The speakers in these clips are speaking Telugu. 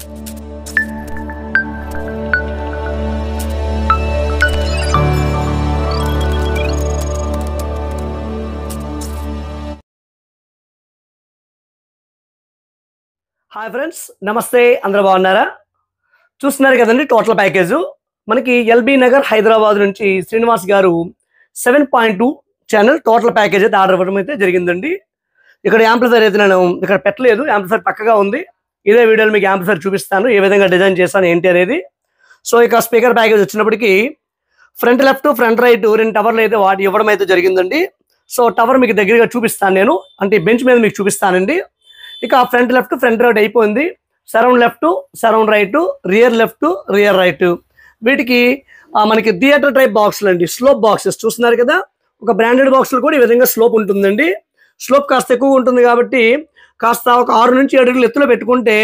హాయ్ ఫ్రెండ్స్, నమస్తే. అందరూ బాగున్నారా? చూస్తున్నారు కదండి టోటల్ ప్యాకేజ్ మనకి ఎల్బీ నగర్ హైదరాబాద్ నుంచి శ్రీనివాస్ గారు 7.2 ఛానల్ టోటల్ ప్యాకేజ్ అయితే ఆర్డర్ ఇవ్వడం అయితే జరిగిందండి. ఇక్కడ యాంప్లిఫైర్ అయితే నేను ఇక్కడ పెట్టలేదు, యాంప్లిఫైర్ పక్కగా ఉంది. ఇదే వీడియోలో మీకు యాంప్లిఫైర్ చూపిస్తాను, ఏ విధంగా డిజైన్ చేస్తాను ఏంటి అనేది. సో ఇక స్పీకర్ ప్యాకేజ్ వచ్చినప్పటికీ ఫ్రంట్ లెఫ్ట్ ఫ్రంట్ రైట్ 2 టవర్లు అయితే వాటి ఇవ్వడం అయితే జరిగిందండి. సో టవర్ మీకు దగ్గరగా చూపిస్తాను నేను, అంటే బెంచ్ మీద మీకు చూపిస్తానండి. ఇక ఫ్రంట్ లెఫ్ట్ ఫ్రంట్ రైట్ అయిపోయింది, surround left surround right, rear left rear right. వీటికి మనకి థియేటర్ టైప్ బాక్సులు అండి, స్లోప్ బాక్సెస్ చూస్తున్నారు కదా. ఒక బ్రాండెడ్ బాక్సులు కూడా ఈ విధంగా స్లోప్ ఉంటుందండి. స్లోప్ కాస్త ఎక్కువ ఉంటుంది కాబట్టి కాస్త ఒక 6 నుంచి 7 అడుగులు ఎత్తులో పెట్టుకుంటే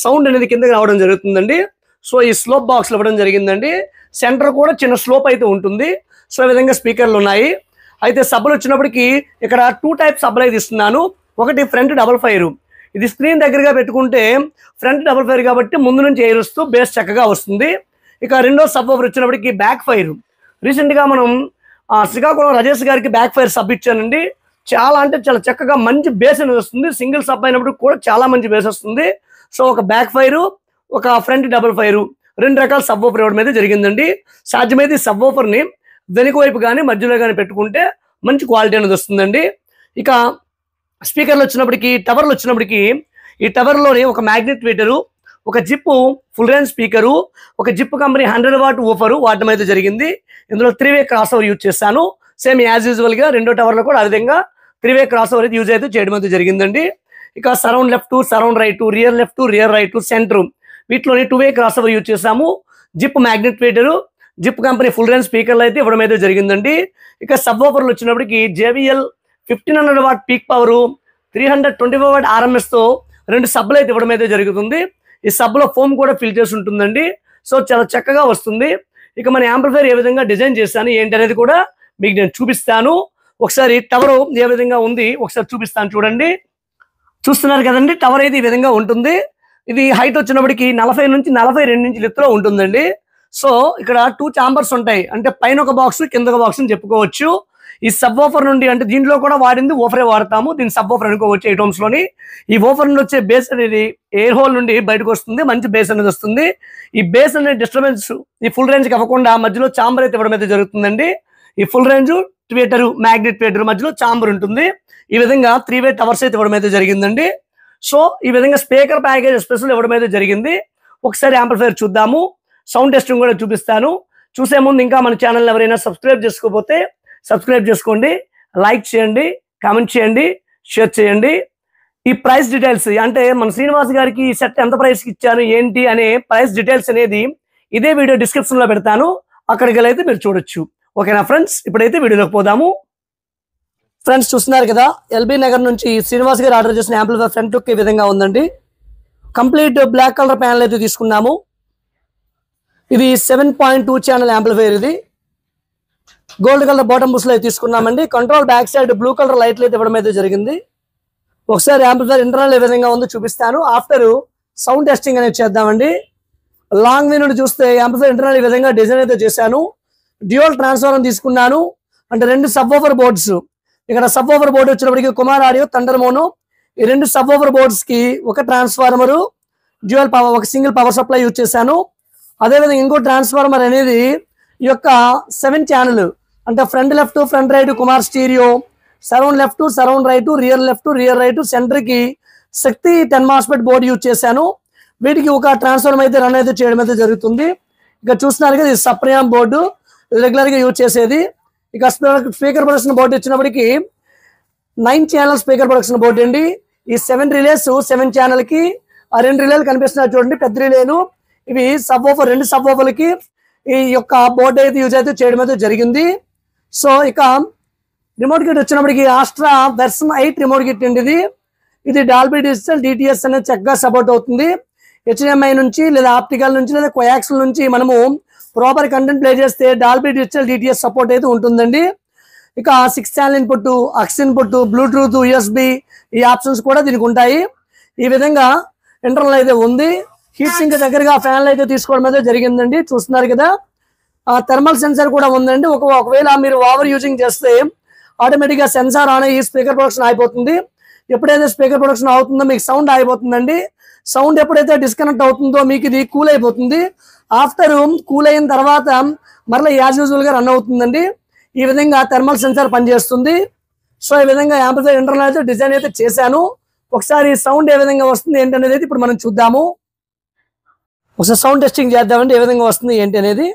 సౌండ్ అనేది కిందకి రావడం జరుగుతుందండి. సో ఈ స్లోప్ బాక్స్లు ఇవ్వడం జరిగిందండి. సెంటర్ కూడా చిన్న స్లోప్ అయితే ఉంటుంది. సో ఈ విధంగా స్పీకర్లు ఉన్నాయి. అయితే సబ్బులు వచ్చినప్పటికీ ఇక్కడ 2 టైప్ సబ్బులు అయితే ఇస్తున్నాను. ఒకటి ఫ్రంట్ డబల్ ఫైర్, ఇది స్క్రీన్ దగ్గరగా పెట్టుకుంటే ఫ్రంట్ డబుల్ ఫైర్ కాబట్టి ముందు నుంచి ఎయిర్ వస్తూ బేస్ చక్కగా వస్తుంది. ఇక రెండో సబ్ ఓవర్ వచ్చినప్పటికి బ్యాక్ ఫైర్. రీసెంట్గా మనం శ్రీకాకుళం రాజేష్ గారికి బ్యాక్ ఫైర్ సబ్ ఇచ్చానండి. చాలా అంటే చాలా చక్కగా మంచి బేస్ అనేది వస్తుంది. సింగిల్ సబ్ అయినప్పుడు కూడా చాలా మంచి బేస్ వస్తుంది. సో ఒక బ్యాక్ ఫైరు, ఒక ఫ్రంట్ డబుల్ ఫైరు, 2 రకాల సబ్ ఓఫర్ ఇవ్వడం అయితే జరిగిందండి. సాధ్యమైతే ఈ సబ్ ఓఫర్ని వెనుక వైపు కానీ మధ్యలో కానీ పెట్టుకుంటే మంచి క్వాలిటీ అనేది వస్తుందండి. ఇక స్పీకర్లు వచ్చినప్పటికీ టవర్లు వచ్చినప్పటికీ ఈ టవర్లోని ఒక మ్యాగ్నెట్ మీటరు, ఒక జిప్ ఫుల్ రేంజ్ స్పీకరు, ఒక జిప్ కంపెనీ 100 వాట్ ఊఫరు వాడడం అయితే జరిగింది. ఇందులో 3-వే క్రాస్ ఓవర్ యూజ్ చేశాను. సేమ్ యాజ్ యూజువల్గా రెండో టవర్లో కూడా అదేవిధంగా 3-వే క్రాస్ ఓవర్ అయితే యూజ్ అయితే చేయడం అయితే జరిగిందండి. ఇక surround left surround right, rear left rear right, centre వీటిలోని 2-వే క్రాస్ ఓవర్ యూజ్ చేశాము. Zip magnet meter, zip company full range స్పీకర్లు అయితే ఇవ్వడం అయితే జరిగిందండి. ఇక సబ్ ఓఫర్లు వచ్చినప్పటికీ JBL 1500 watt peak power, 325 watt RMSతో 2 సబ్బులు అయితే ఇవ్వడం అయితే జరుగుతుంది. ఈ సబ్బులో ఫోమ్ కూడా ఫిల్ చేసి ఉంటుందండి. సో చాలా చక్కగా వస్తుంది. ఇక మన యాంప్లిఫైర్ ఏ విధంగా డిజైన్ చేస్తాను ఏంటి అనేది కూడా మీకు నేను చూపిస్తాను. ఒకసారి టవర్ ఏ విధంగా ఉంది ఒకసారి చూపిస్తాను చూడండి. చూస్తున్నారు కదండి, టవర్ అయితే ఈ విధంగా ఉంటుంది. ఇది హైట్ వచ్చినప్పటికి 40 నుంచి 42 ఇంచుల ఎత్తులో ఉంటుందండి. సో ఇక్కడ 2 ఛాంబర్స్ ఉంటాయి, అంటే పైన ఒక బాక్స్ కింద ఒక బాక్స్ అని చెప్పుకోవచ్చు. ఈ సబ్ ఓఫర్ నుండి, అంటే దీంట్లో కూడా వాడింది ఓఫరే వాడతాము, దీని సబ్ ఓఫర్ అనుకోవచ్చు. 8 ohms లోని ఈ ఓఫర్ నుండి వచ్చే బేస్ అనేది ఎయిర్ హోల్ నుండి బయటకు వస్తుంది, మంచి బేస్ అనేది వస్తుంది. ఈ బేస్ అనేది డిస్టర్బెన్స్ ఈ ఫుల్ రేంజ్కి అవ్వకుండా మధ్యలో ఛాంబర్ అయితే ఇవ్వడం అయితే జరుగుతుందండి. ఈ ఫుల్ రేంజ్ ట్వేటర్ మ్యాగ్నెట్ ట్వేటర్ మధ్యలో ఛాంబర్ ఉంటుంది. ఈ విధంగా 3-వే టవర్స్ అయితే ఇవ్వడం అయితే జరిగిందండి. సో ఈ విధంగా స్పీకర్ ప్యాకేజ్ స్పెషల్ ఇవ్వడం అయితే జరిగింది. ఒకసారి యాంప్లిఫైర్ చూద్దాము, సౌండ్ టెస్టింగ్ కూడా చూపిస్తాను. చూసే ముందు ఇంకా మన ఛానల్ ఎవరైనా సబ్స్క్రైబ్ చేసుకోకపోతే సబ్స్క్రైబ్ చేసుకోండి, లైక్ చేయండి, కామెంట్ చేయండి, షేర్ చేయండి. ఈ ప్రైస్ డీటెయిల్స్, అంటే మన శ్రీనివాస్ గారికి ఈ సెట్ ఎంత ప్రైస్కి ఇచ్చాను ఏంటి అనే ప్రైస్ డీటెయిల్స్ అనేది ఇదే వీడియో డిస్క్రిప్షన్లో పెడతాను, అక్కడికి వెళ్ళైతే మీరు చూడొచ్చు. ఓకేనా ఫ్రెండ్స్, ఇప్పుడైతే వీడియోలోకి పోదాము. ఫ్రెండ్స్ చూస్తున్నారు కదా, ఎల్బీ నగర్ నుంచి శ్రీనివాస్ గారు ఆర్డర్ చేసిన యాంప్లిఫైర్ ఫ్రంట్ లుక్ ఈ విధంగా ఉందండి. కంప్లీట్ బ్లాక్ కలర్ ప్యానల్ అయితే తీసుకున్నాము. ఇది 7.2 ఛానల్ యాంప్లిఫైర్. ఇది గోల్డ్ కలర్ బాటమ్ బుస్లో అయితే తీసుకున్నామండి. Control back side blue colour లైట్లు అయితే ఇవ్వడం అయితే జరిగింది. ఒకసారి యాంప్లిఫైర్ ఇంటర్నల్ ఏ విధంగా ఉందో చూపిస్తాను. ఆఫ్టర్ సౌండ్ టెస్టింగ్ అనేది చేద్దామండి. లాంగ్ వే నుండి చూస్తే యాంప్లిఫైర్ ఇంటర్నల్ ఈ విధంగా డిజైన్ అయితే చేశాను. డ్యూయల్ ట్రాన్స్ఫార్మర్ తీసుకున్నాను, అంటే 2 సబ్ ఓఫర్ బోర్డ్స్. ఇక్కడ సబ్ ఓఫర్ బోర్డు వచ్చినప్పటికీ కుమార్ ఆడియో థండర్ మోనో, ఈ 2 సబ్ ఓఫర్ బోర్డ్స్ కి ఒక ట్రాన్స్ఫార్మరు, డ్యూయల్ పవర్, ఒక సింగిల్ పవర్ సప్లై యూజ్ చేశాను. అదేవిధంగా ఇంకో ట్రాన్స్ఫార్మర్ అనేది ఈ యొక్క 7 ఛానల్, అంటే front left front right Kumar stereo, surround left surround right, rear left rear right, సెంటర్కి శక్తి 10 MOSFET బోర్డు యూజ్ చేశాను. వీటికి ఒక ట్రాన్స్ఫార్మర్ అయితే రన్ అయితే చేయడం అయితే జరుగుతుంది. ఇక చూస్తున్నారు కదా, ఇది సప్రియామ్ బోర్డు, రెగ్యులర్గా యూజ్ చేసేది. ఇక స్పీకర్ ప్రొడక్షన్ బోర్డు వచ్చినప్పటికీ 9 ఛానల్ స్పీకర్ ప్రొడక్షన్ బోర్డు అండి. ఈ 7 రిలేస్ 7 ఛానల్కి, ఆ 2 రిలేలు కనిపిస్తున్నాయి చూడండి, పెద్ద రిలేలు. ఇవి సబ్ ఓఫర్ 2 సబ్ ఓఫర్లకి ఈ యొక్క బోర్డు అయితే యూజ్ అయితే చేయడం అయితే జరిగింది. సో ఇక రిమోట్ కిట్ వచ్చినప్పటికి ఆస్ట్రా వెర్షన్ 8 రిమోట్ కిట్ అండి. ఇది డాల్బీ డిజిటల్ DTS అనేది చక్కగా సపోర్ట్ అవుతుంది. HDMI నుంచి లేదా ఆప్టికల్ నుంచి లేదా కోయాక్సిల్ నుంచి మనము ప్రాపర్ కంటెంట్ ప్లే చేస్తే డాల్బీ డిజిటల్ DTS సపోర్ట్ అయితే ఉంటుందండి. ఇక 6 channel input, AUX input, Bluetooth, USB ఈ ఆప్షన్స్ కూడా దీనికి ఉంటాయి. ఈ విధంగా ఇంటర్నల్ అయితే ఉంది. హీట్ సింక్ దగ్గరగా ఫ్యాన్లు అయితే తీసుకోవడం అయితే జరిగిందండి. చూస్తున్నారు కదా, థర్మల్ సెన్సార్ కూడా ఉందండి. ఒకవేళ మీరు ఓవర్ యూజింగ్ చేస్తే ఆటోమేటిక్గా సెన్సార్ ఆన్ అయ్యి స్పీకర్ ప్రొడక్షన్ అయిపోతుంది. ఎప్పుడైతే స్పీకర్ ప్రొడక్షన్ అవుతుందో మీకు సౌండ్ అయిపోతుందండి. సౌండ్ ఎప్పుడైతే డిస్కనెక్ట్ అవుతుందో మీకు ఇది కూల్ అయిపోతుంది. ఆఫ్టర్ కూల్ అయిన తర్వాత మరలా యాజ్ యూజువల్ గా రన్ అవుతుందండి. ఈ విధంగా థర్మల్ సెన్సార్ పనిచేస్తుంది. సో ఈ విధంగా యాంప్లిఫైయర్ ఇంటర్నల్ అయితే డిజైన్ అయితే చేశాను. ఒకసారి సౌండ్ ఏ విధంగా వస్తుంది ఏంటి అనేది అయితే ఇప్పుడు మనం చూద్దాము. ఒకసారి సౌండ్ టెస్టింగ్ చేద్దామండి ఏ విధంగా వస్తుంది ఏంటి అనేది.